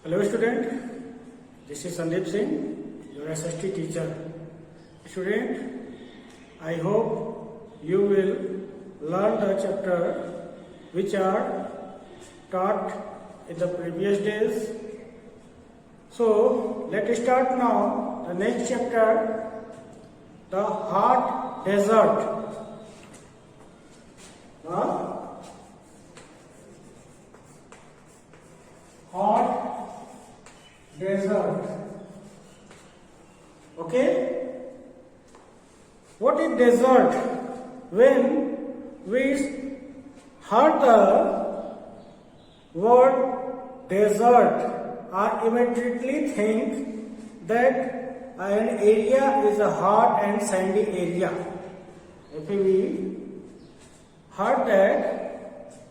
Hello student, this is Sandeep Singh, your SST teacher. Student, I hope you will learn the chapter which are taught in the previous days. So let's start now the next chapter, the hot desert. The hot desert. Okay? What is desert? When we heard the word desert, I immediately think that an area is a hot and sandy area. If we heard that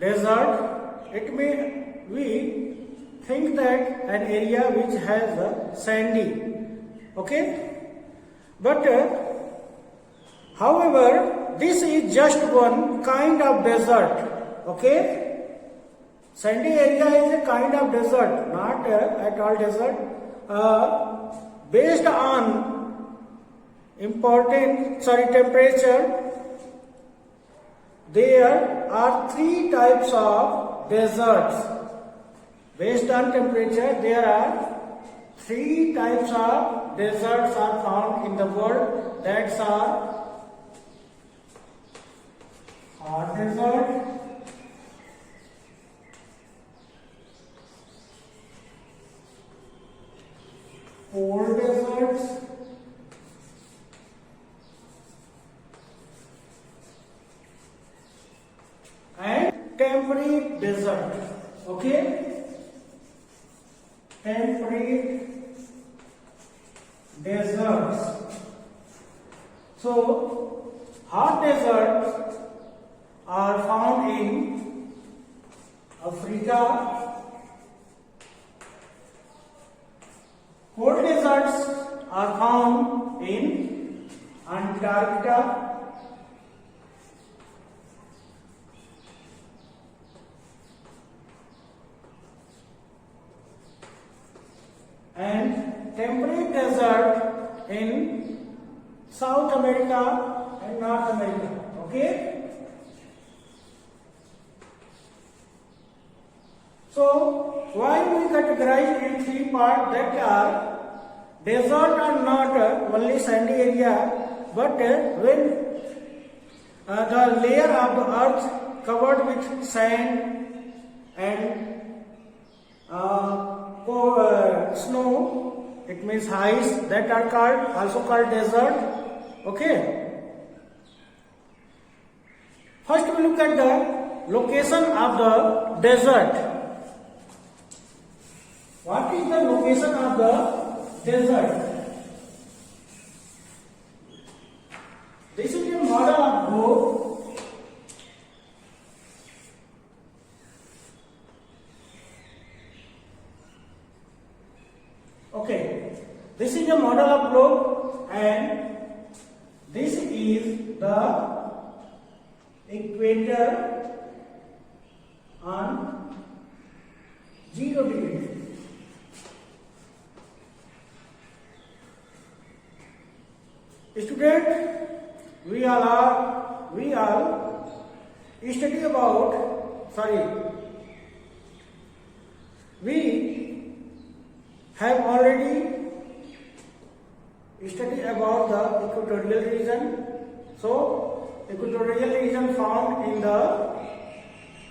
desert, it may we think that an area which has a sandy, okay? But however, this is just one kind of desert, okay? Sandy area is a kind of desert, not at all desert. Based on temperature, there are three types of deserts. Based on temperature, there are three types of deserts are found in the world. That's are hot desert, cold deserts, and temperate desert. Okay? Temperate deserts. So, hot deserts are found in Africa. Cold deserts are found in Antarctica. And temperate desert in South America and North America. Okay? So, why we categorize in three parts that are desert are not only sandy area, but when the layer of the earth covered with sand and snow, it means ice, that are also called desert. Okay. First we look at the location of the desert. What is the location of the desert? This is a model of globe. Okay, this is a model of globe and this is the equator on 0 degree. Student, we all study about, we have already studied about the equatorial region. So, equatorial region found in the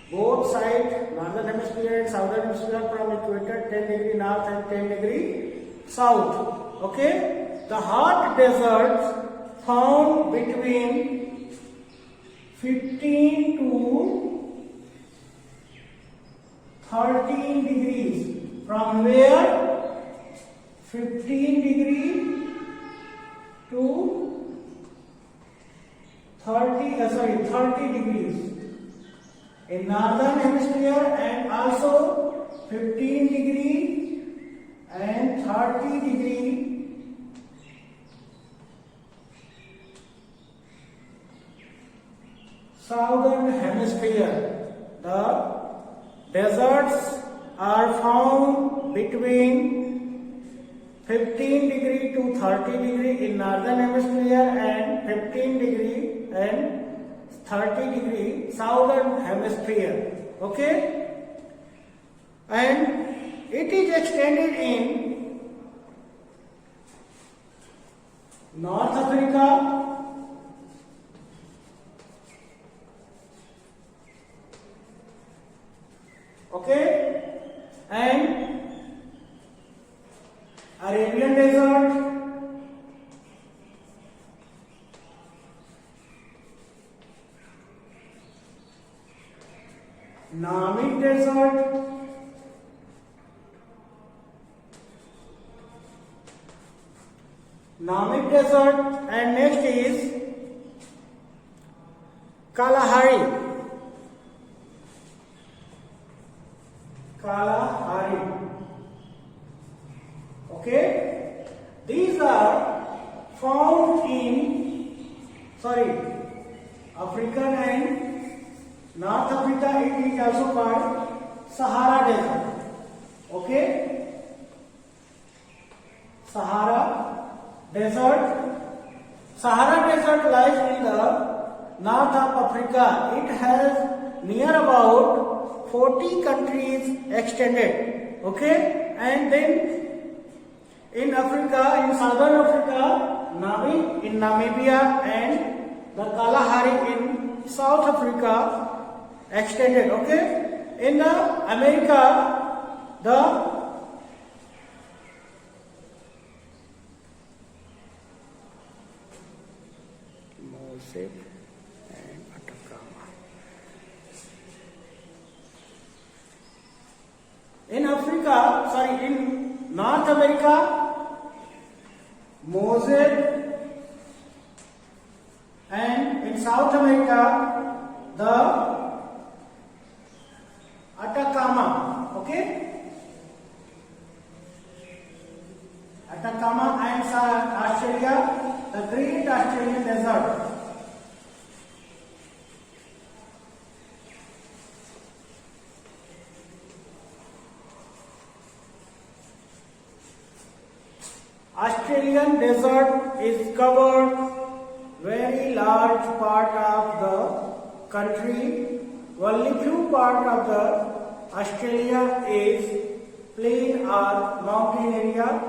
both sides, northern hemisphere and southern hemisphere, from equator 10 degree north and 10 degree south. Okay? The hot deserts found between 15 to 13 degrees. From where? 15 degree to 30 degrees in northern hemisphere, and also 15 degree and 30 degree southern hemisphere. The deserts are found between 15 degree to 30 degree in northern hemisphere and 15 degree and 30 degree southern hemisphere. Okay? And it is extended in North Africa, okay, and Arabian Desert, Namib Desert, and next is Kalahari. Okay, these are found in African and North Africa. It is also called Sahara Desert. Okay, Sahara Desert lies in the north of Africa. It has near about 40 countries extended. Okay, and then in Africa, in southern Africa, Namib in Namibia and the Kalahari in South Africa extended. Okay, in the America, the Mosaic and Atacama. In North America, Mosaic, and in South America, the Atacama. Okay, Atacama, and Australia, the Great Australian Desert. Australian desert is covered very large part of the country. Only few part of the Australia is plain or mountain area.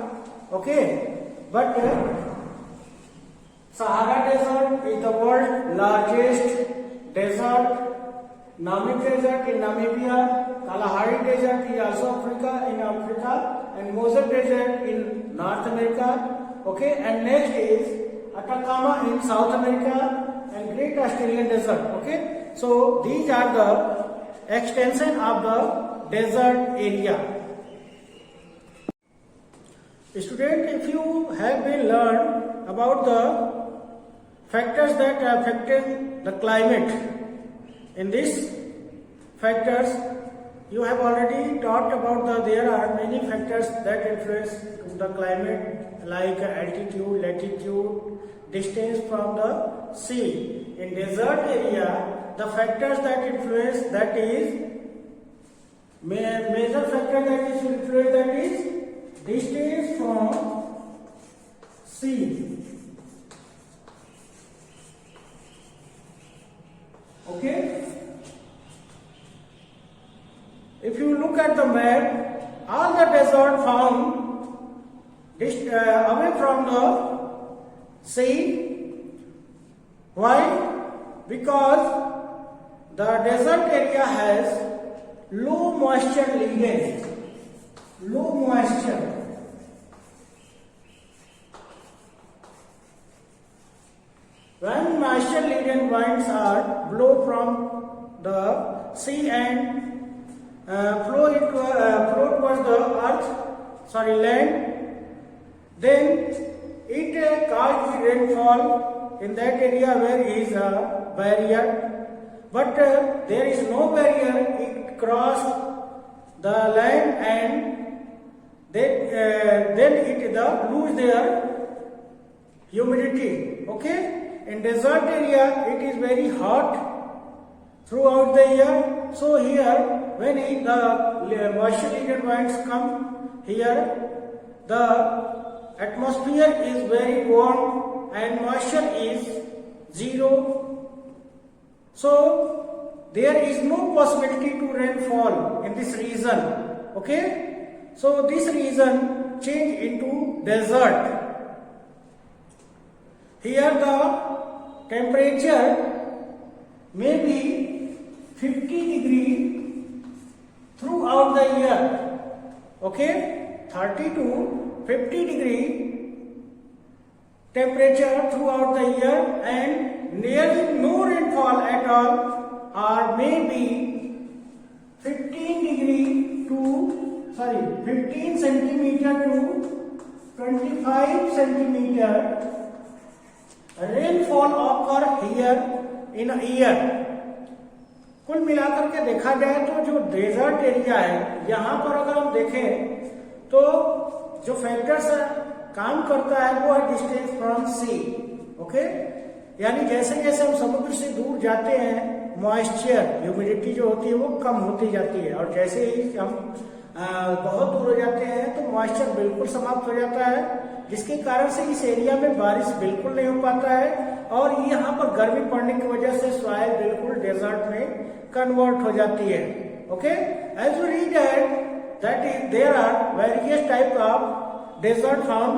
Okay, but Sahara Desert is the world's largest desert. Namib Desert in Namibia, Kalahari Desert is also in Africa, and Mosaic Desert in North America. Okay, and next is Atacama in South America and Great Australian Desert. Okay, so these are the extension of the desert area. Student, if you have been learned about the factors that are affecting the climate, in these factors you have already talked about there are many factors that influence the climate, like altitude, latitude, distance from the sea. In desert area, the factors that influence, that is major factor that is influence, that is distance from sea. Okay, if you look at the map, all the desert found away from the sea. Why? Because the desert area has low moisture ligand. Low moisture. When moisture ligand winds are blow from the sea and flow towards the land, then it causes rainfall in that area where is a barrier. But there is no barrier. It crosses the land and then it lose their humidity. Okay. In desert area, it is very hot throughout the year, So here, when the moisture laden points come here, the atmosphere is very warm and moisture is 0. So there is no possibility to rainfall in this region. Okay? So this region change into desert. Here the temperature may be 50 degree throughout the year. Okay? 30 to 50 degree temperature throughout the year, and nearly no rainfall at all, or maybe 15 centimeter to 25 centimeter rainfall occur here in a year. कुल मिलाकर के देखा जाए तो जो desert area है, यहाँ पर अगर हम देखें तो जो फैक्टर्स काम करता है वो है डिस्टेंस फ्रॉम सी. ओके, यानी जैसे जैसे हम समुद्र से दूर जाते हैं, मॉइस्चर ह्यूमिडिटी जो होती है वो कम होती जाती है, और जैसे ही हम बहुत दूर हो जाते हैं तो मॉइस्चर बिल्कुल समाप्त हो जाता है, जिसके कारण से इस एरिया में बारिश बिल्कुल नहीं हो पाता है, और यहाँ पर गर्मी पड़ने की वजह से सॉइल बिल्कुल डेजर्ट में कन्वर्ट हो जाती है. Okay, as we read that is there are various type of desert found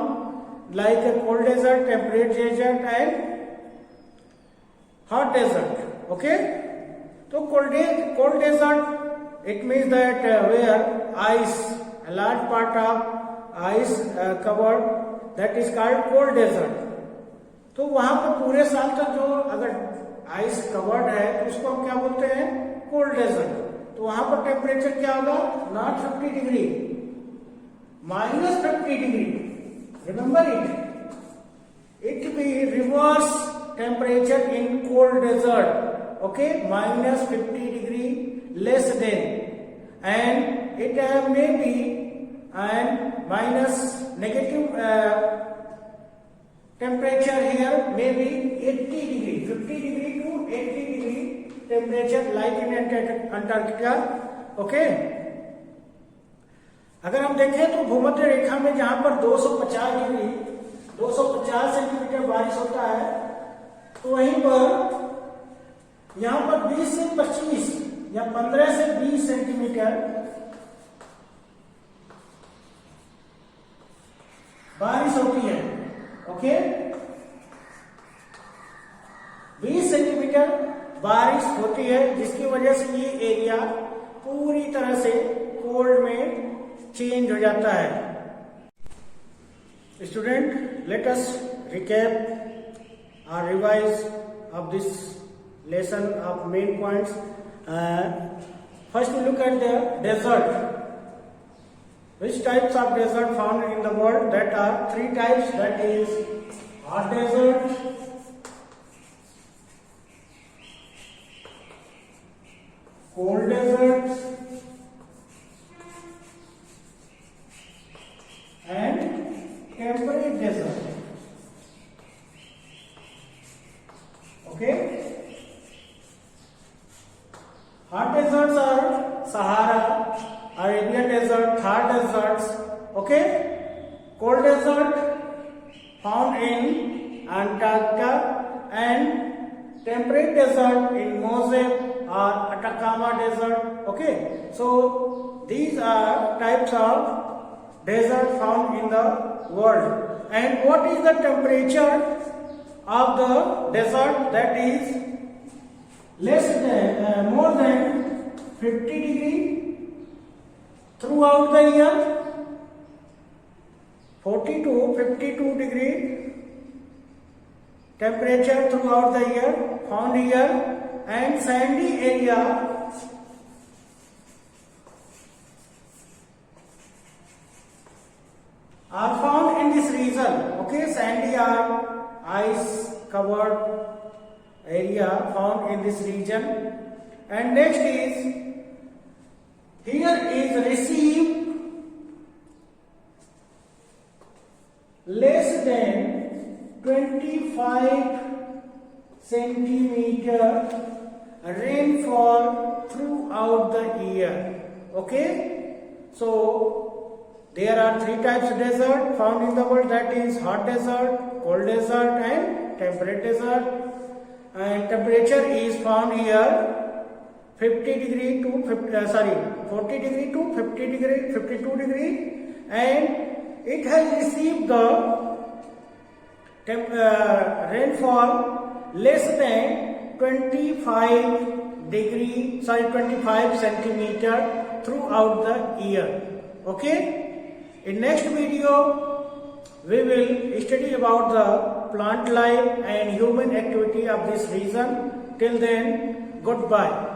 like a cold desert, temperate desert and hot desert. Okay, तो cold desert it means that where ice, a large part of ice covered, that is called cold desert. तो वहां पर पूरे साल तक जो अगर ice covered है तो उसको हम क्या बोलते हैं? Cold desert. तो वहां पर टेम्परेचर क्या होगा? Not 50 degree, -50 degree. Remember it be reverse temperature in cold desert. Okay, -50 degree less than, and it may be and minus negative temperature here may be 80 degree, 50 degree to 80 degree temperature like in Antarctica. Okay, अगर हम देखें तो भूमध्य रेखा में जहां पर 250 centimetre बारिश होता है, तो वहीं पर यहां पर 20 से 25 या 15 से 20 सेंटीमीटर बारिश होती है. ओके, 20 सेंटीमीटर बारिश होती है, जिसकी वजह से ये एरिया पूरी तरह से कोल्ड में चेंज हो जाता है. स्टूडेंट, लेट अस रिकैप और revise of this lesson of main points. First we look at the desert. Which types of desert found in the world? That are 3 types, that is hot desert, cold desert and temperate desert. Okay, hot deserts are Sahara, Arabian desert, Thar deserts. Okay, cold desert found in Antarctica, and temperate desert in Mojave or Atacama desert. Okay, so these are types of desert found in the world. And what is the temperature of the desert? That is less than more than 50 degree throughout the year, 40 to 52 degree temperature throughout the year found here, and sandy area are found in this region. Okay, sandy are ice covered area found in this region. And next is, here is received less than 25 centimeter rainfall throughout the year. Okay, so there are three types of desert found in the world, that is hot desert, cold desert and temperate desert. And temperature is found here 40 degree to 50 degree, 52 degree, and it has received the rainfall less than 25 centimeter throughout the year. Okay, in next video we will study about the plant life and human activity of this region. Till then, goodbye.